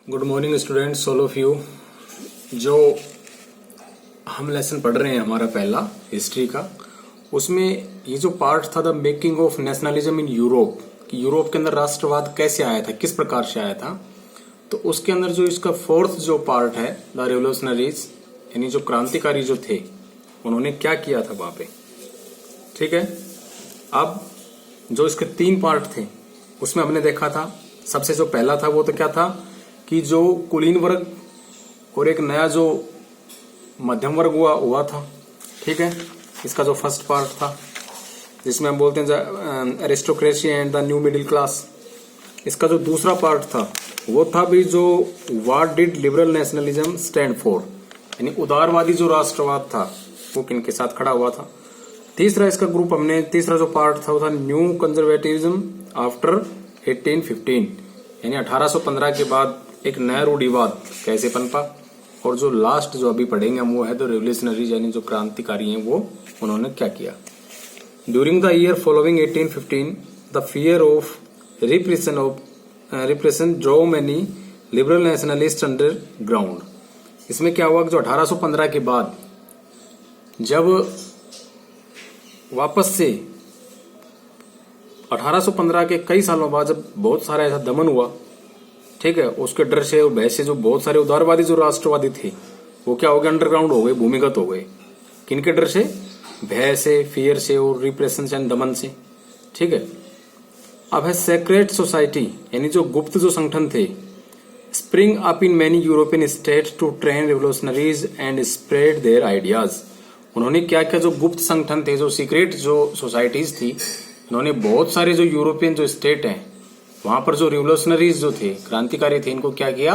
Good morning students, all of you. जो हम lesson पढ़ रहे हैं हमारा पहला हिस्ट्री का, उसमें ये जो पार्ट था the making of nationalism in Europe, कि यूरोप के अंदर राष्ट्रवाद कैसे आया था, किस प्रकार से आया था, तो उसके अंदर जो इसका फोर्थ जो पार्ट है द रेवोल्यूशनरीज, यानी जो क्रांतिकारी जो थे उन्होंने क्या किया था वहां पे। ठीक है, अब जो इसके तीन पार्ट थे उसमें हमने देखा था, सबसे जो पहला था वो तो क्या था कि जो कुलीन वर्ग और एक नया जो मध्यम वर्ग हुआ था। ठीक है, इसका जो फर्स्ट पार्ट था जिसमें हम बोलते हैं aristocracy and the new middle class. इसका जो दूसरा पार्ट था वो था भी जो what did liberal nationalism stand for, यानी उदारवादी जो राष्ट्रवाद था वो किनके साथ खड़ा हुआ था। तीसरा इसका ग्रुप हमने तीसरा जो पार्ट था वो था न्यू कंजर्वेटिविज्म आफ्टर 1815, यानी 1815 के बाद एक नया रूढ़िवाद कैसे पनपा। और जो लास्ट जो अभी पढ़ेंगे हम वो है तो रेवोल्यूशनरीज, यानी जो क्रांतिकारी हैं वो उन्होंने क्या किया। During the year following 1815 the fear of repression draw many liberal nationalist under ground. इसमें क्या हुआ कि जो 1815 के बाद जब वापस से 1815 के कई सालों बाद जब बहुत सारा ऐसा दमन हुआ, ठीक है, उसके डर से और भय से जो बहुत सारे उदारवादी जो राष्ट्रवादी थे वो क्या हो गए, अंडरग्राउंड हो गए, भूमिगत हो गए। किनके डर से? भय से, फियर से और रिप्रेशन से, दमन से। ठीक है, अब है सेक्रेट सोसाइटी, यानी जो गुप्त जो संगठन थे, spring up in many European state to train revolutionaries and spread their ideas. उन्होंने क्या किया, जो गुप्त संगठन थे, जो सीक्रेट जो सोसाइटीज थी, उन्होंने बहुत सारे जो यूरोपियन जो स्टेट हैं वहां पर जो रिवोल्यूशनरीज जो थे, क्रांतिकारी थे, इनको क्या किया,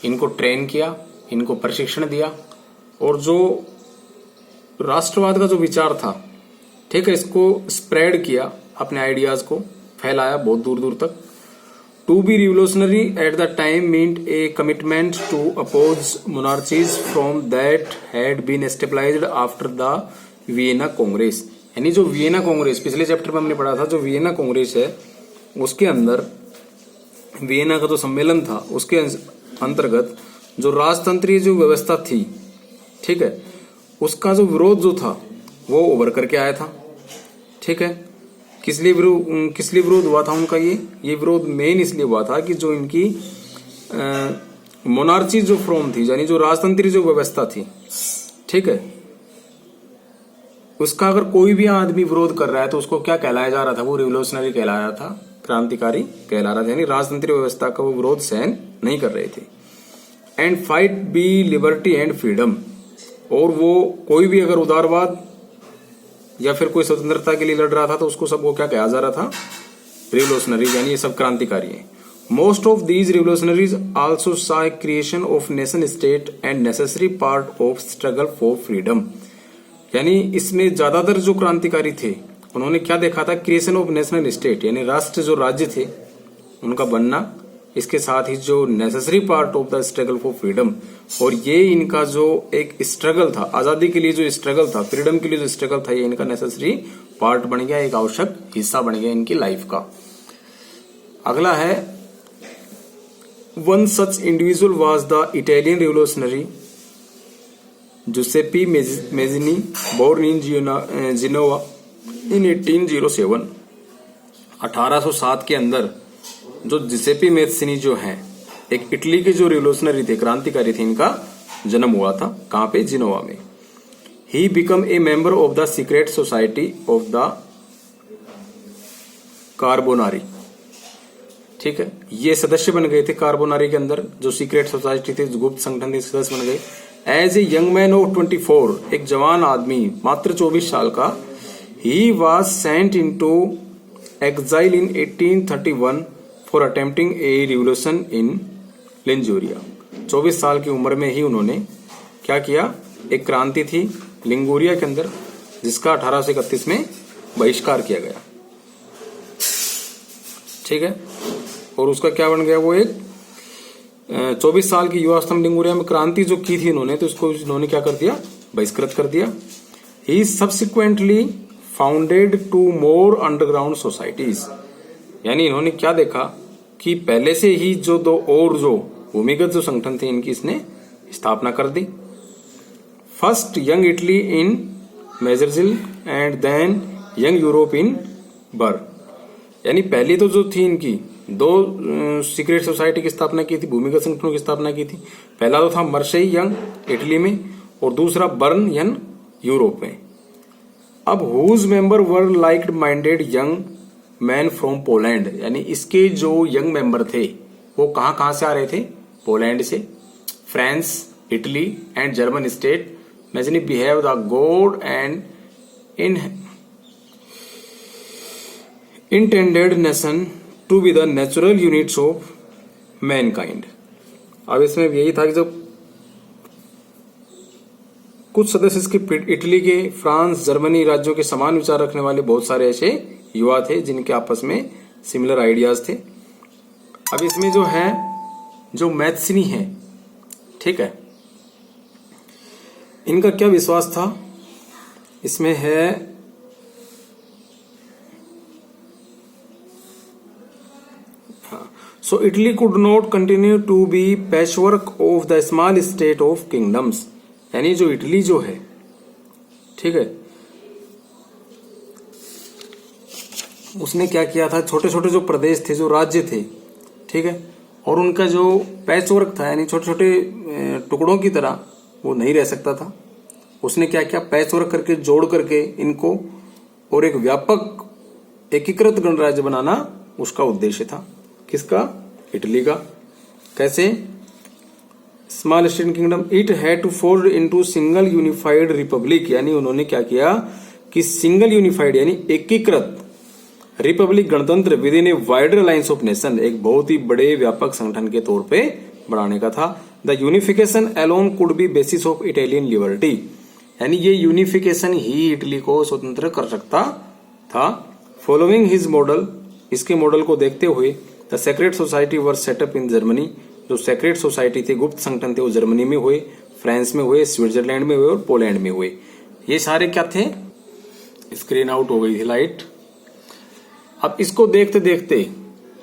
इनको ट्रेन किया, इनको प्रशिक्षण दिया और जो राष्ट्रवाद का जो विचार था, ठीक है, इसको स्प्रेड किया, अपने आइडियाज को फैलाया बहुत दूर दूर तक। To be revolutionary at the time meant a commitment to oppose monarchies from that had been stabilized after the Vienna Congress. यानी जो वियना कांग्रेस पिछले चैप्टर में हमने पढ़ा था, जो वियना कांग्रेस है उसके अंदर वियना का जो सम्मेलन था उसके अंतर्गत जो राजतंत्रीय जो व्यवस्था थी, ठीक है, उसका जो विरोध जो था वो उभर करके आया था। ठीक है, किस लिए विरोध हुआ था उनका? ये विरोध मेन इसलिए हुआ था कि जो इनकी मोनार्ची जो फॉर्म थी, यानी जो राजतंत्रीय जो व्यवस्था थी, ठीक है, उसका अगर कोई भी आदमी विरोध कर रहा है तो उसको क्या कहलाया जा रहा था? वो रिवोल्यूशनरी कहला रहा था, क्रांतिकारी कहला रहा था, यानी राजतंत्रीय व्यवस्था का वो विरोध सहन नहीं कर रहे थे। And fight be liberty and freedom, और वो कोई भी अगर उदारवाद या फिर कोई स्वतंत्रता के लिए लड़ रहा था तो उसको सबको क्या कहा जा रहा था? रिवोल्यूशनरी, यानी ये सब क्रांतिकारी है। Most of these revolutionaries also saw creation of nation state and necessary part of struggle for freedom. यानी इसमें ज्यादातर जो क्रांतिकारी थे उन्होंने क्या देखा था? क्रिएशन ऑफ नेशनल स्टेट, यानी राष्ट्र जो राज्य थे उनका बनना, इसके साथ ही जो necessary part of the struggle for freedom, और ये इनका जो एक स्ट्रगल था, आजादी के लिए जो स्ट्रगल था, फ्रीडम के लिए जो स्ट्रगल था, ये इनका नेसेसरी पार्ट बन गया, एक आवश्यक हिस्सा बन गया इनकी लाइफ का। अगला है one such individual was the Italian revolutionary Giuseppe Mazzini, born in Genoa in 1807। 1807 के अंदर जो जुसेप्पी मेजिनी जो है, एक इटली के जो रिवोल्यूशनरी थे, क्रांतिकारी थे, इनका जन्म हुआ था कहां पे? जिनोवा में। He become a member of the secret society of the Carbonari. ठीक है, ये सदस्य बन गए थे कार्बोनारी के अंदर, जो सीक्रेट सोसाइटी थी, गुप्त संगठन के सदस्य बन गए। As a young man of 24, एक जवान आदमी मात्र 24 साल का, he was sent in to exile in 1831 for attempting a revolution in Liguria. 24 साल की उम्र में ही उन्होंने क्या किया? एक क्रांति थी लिंगूरिया के अंदर जिसका 1831 में बहिष्कार किया गया। ठीक है, और उसका क्या बन गया? वो एक 24 साल की युवावस्था में लिंगूरिया में क्रांति जो की थी इन्होंने, तो उसको इन्होंने क्या कर दिया? बहिष्कृत कर दिया। ही सब्सिक्वेंटली फाउंडेड 2 मोर अंडरग्राउंड सोसाइटीज, यानी इन्होंने क्या देखा कि पहले से ही जो 2 और जो भूमिगत जो संगठन थे इनकी इसने स्थापना कर दी। First Young Italy in Marseilles and then Young Europe in Berne. यानी पहली तो जो थी इनकी दो सीक्रेट सोसाइटी की स्थापना की थी, भूमिगत संगठनों की स्थापना की थी। पहला तो था मर्शेई यंग इटली में और दूसरा बर्न यंग यूरोप में। अब whose member were like minded young man from Poland. यानी इसके जो यंग मेंबर थे वो कहां से आ रहे थे? पोलैंड से, France, Italy and German state Mazzini behave the God and in intended nation to be the natural units of mankind. अब इसमें यही था कि जब कुछ सदस्य इसके इटली के, फ्रांस, जर्मनी राज्यों के समान विचार रखने वाले बहुत सारे ऐसे युवा थे जिनके आपस में सिमिलर आइडियाज थे। अब इसमें जो है जो मैथ्सनी है, ठीक है, इनका क्या विश्वास था? इसमें है so Italy could not continue to be patchwork of the small state of kingdoms. यानी जो इटली जो है, ठीक है, उसने क्या किया था, छोटे छोटे जो प्रदेश थे, जो राज्य थे, ठीक है, और उनका जो पैचवर्क था यानी छोटे छोटे टुकड़ों की तरह वो नहीं रह सकता था। उसने क्या किया, पैचवर्क करके जोड़ करके इनको और एक व्यापक एकीकृत गणराज्य बनाना उसका उद्देश्य था। किसका? इटली का। कैसे? Small state kingdom it had to fold into single unified republic. यानी उन्होंने क्या किया कि सिंगल यूनिफाइड यानी एकीकृत रिपब्लिक गणतंत्र with in a wider alliance of nation, एक बहुत ही बड़े व्यापक संगठन के तौर पे बढ़ाने का था। The unification alone could be basis of Italian liberty. यानी ये यूनिफिकेशन ही इटली को स्वतंत्र कर सकता था। फॉलोइंग हिज मॉडल, इसके मॉडल को देखते हुए the secret society were set up in Germany. जो सेक्रेट सोसाइटी थे, गुप्त संगठन थे, वो जर्मनी में हुए, फ्रांस में हुए, स्विट्जरलैंड में हुए और पोलैंड में हुए। ये सारे क्या थे? स्क्रीन आउट हो गई थी लाइट। अब इसको देखते देखते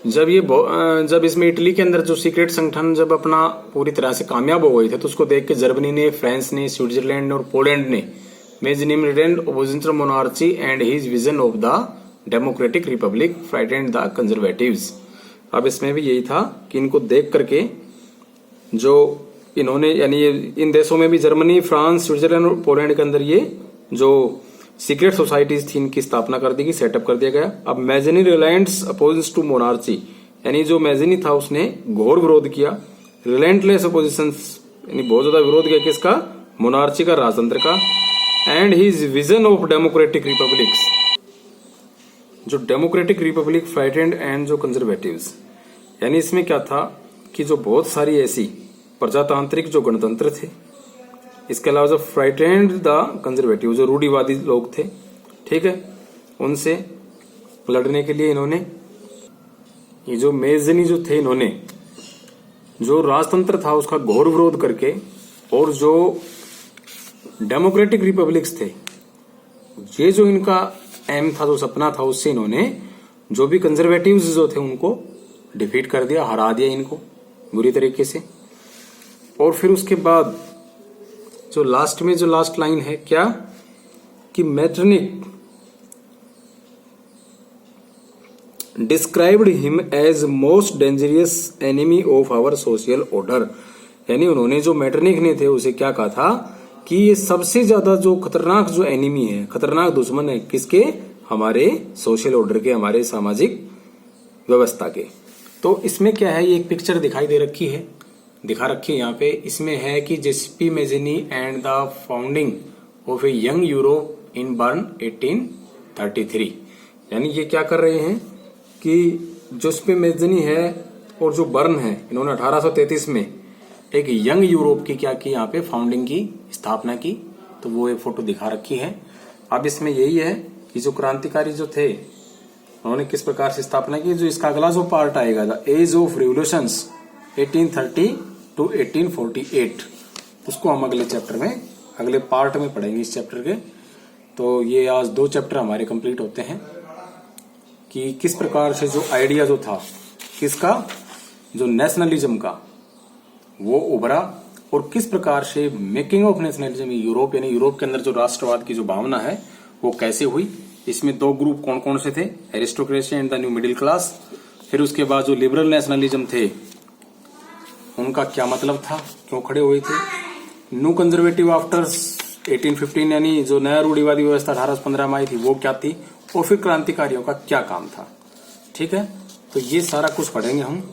जब इसमें इटली के अंदर जो सीक्रेट संगठन जब अपना पूरी तरह से कामयाब हो गए थे, तो उसको देख के जर्मनी ने, फ्रांस ने, स्विट्जरलैंड ने और पोलैंड ने मेजनिमरेंट opposition monarchy and his vision of the democratic republic frightened the conservatives. अब इसमें भी यही था कि इनको देख करके जो इन्होंने, यानी इन देशों में भी जर्मनी, फ्रांस, स्विट्जरलैंड और पोलैंड के अंदर ये जो सीक्रेट सोसाइटीज थी इनकी स्थापना कर दी गई, सेटअप कर दिया गया। अब Mazzini Reliance opposes to monarchy, यानी जो मैजनी था उसने घोर विरोध किया। रिलेंटलेस अपोजिशन यानी बहुत ज्यादा विरोध किया किसका? मोनार्ची का, राजतंत्र का। And his vision of democratic republics, जो डेमोक्रेटिक रिपब्लिक फ्राइटेंड एंड जो कंजर्वेटिव्स। यानी इसमें क्या था कि जो बहुत सारी ऐसी प्रजातांत्रिक जो गणतंत्र थे, इसके अलावा जो फ्राइटेंड द कंजर्वेटिव, जो रूढ़िवादी लोग थे, ठीक है, उनसे लड़ने के लिए इन्होंने ये जो मेजनी जो थे, इन्होंने जो राजतंत्र था उसका घोर विरोध करके, और जो डेमोक्रेटिक रिपब्लिक्स थे, ये जो इनका एम था, जो सपना था, उससे इन्होंने जो भी कंजर्वेटिव्स जो थे उनको डिफीट कर दिया, हरा दिया इनको बुरी तरीके से। और फिर उसके बाद जो लास्ट में जो लास्ट लाइन है क्या कि Metternich described him as most dangerous enemy of our social order. यानी उन्होंने जो मेटरनिक ने थे उसे क्या कहा था कि ये सबसे ज्यादा जो खतरनाक जो एनिमी है, खतरनाक दुश्मन है, किसके? हमारे सोशल ऑर्डर के, हमारे सामाजिक व्यवस्था के। तो इसमें क्या है, ये एक पिक्चर दिखाई दे रखी है, दिखा रखी है यहाँ पे। इसमें है कि JCP Mazzini and the founding of a young Europe in Berne 1833। यानी ये क्या कर रहे हैं कि जेसीपी मेजनी है और जो बर्न है, इन्होंने 1833 में एक यंग यूरोप की क्या की, यहाँ पे फाउंडिंग की, स्थापना की। तो वो एक फोटो दिखा रखी है। अब इसमें यही है कि जो क्रांतिकारी जो थे उन्होंने किस प्रकार से स्थापना की। जो इसका अगला जो पार्ट आएगा, the age of revolutions 1830 to 1848, उसको हम अगले चैप्टर में, अगले पार्ट में पढ़ेंगे इस चैप्टर के। तो ये आज 2 चैप्टर हमारे कंप्लीट होते हैं कि किस प्रकार से जो आइडिया जो था किसका, जो नेशनलिज्म का, वो उभरा और किस प्रकार से मेकिंग ऑफ नेशनलिज्म यूरोप यानी यूरोप के अंदर जो राष्ट्रवाद की जो भावना है वो कैसे हुई। इसमें दो ग्रुप कौन कौन से थे, aristocracy and the new middle class. फिर उसके बाद जो लिबरल नेशनलिज्म थे उनका क्या मतलब था, क्यों खड़े हुए थे। न्यू कंजर्वेटिव आफ्टर 1815 यानी जो नया रूढ़िवादी व्यवस्था 1815 में आई थी वो क्या थी, और फिर क्रांतिकारियों का क्या काम था। ठीक है, तो ये सारा कुछ पढ़ेंगे हम।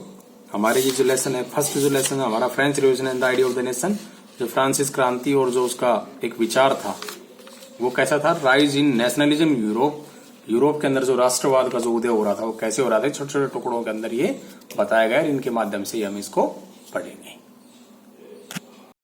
हमारे ये जो लेसन है, फर्स्ट जो लेसन है हमारा French revolution and the idea of the nation, जो फ्रांसिस क्रांति और जो उसका एक विचार था वो कैसा था, rise in nationalism Europe. Europe के अंदर जो राष्ट्रवाद का जो उदय हो रहा था वो कैसे हो रहा था, छोटे छोटे टुकड़ों के अंदर ये बताया गया, इनके माध्यम से हम इसको पढ़ेंगे।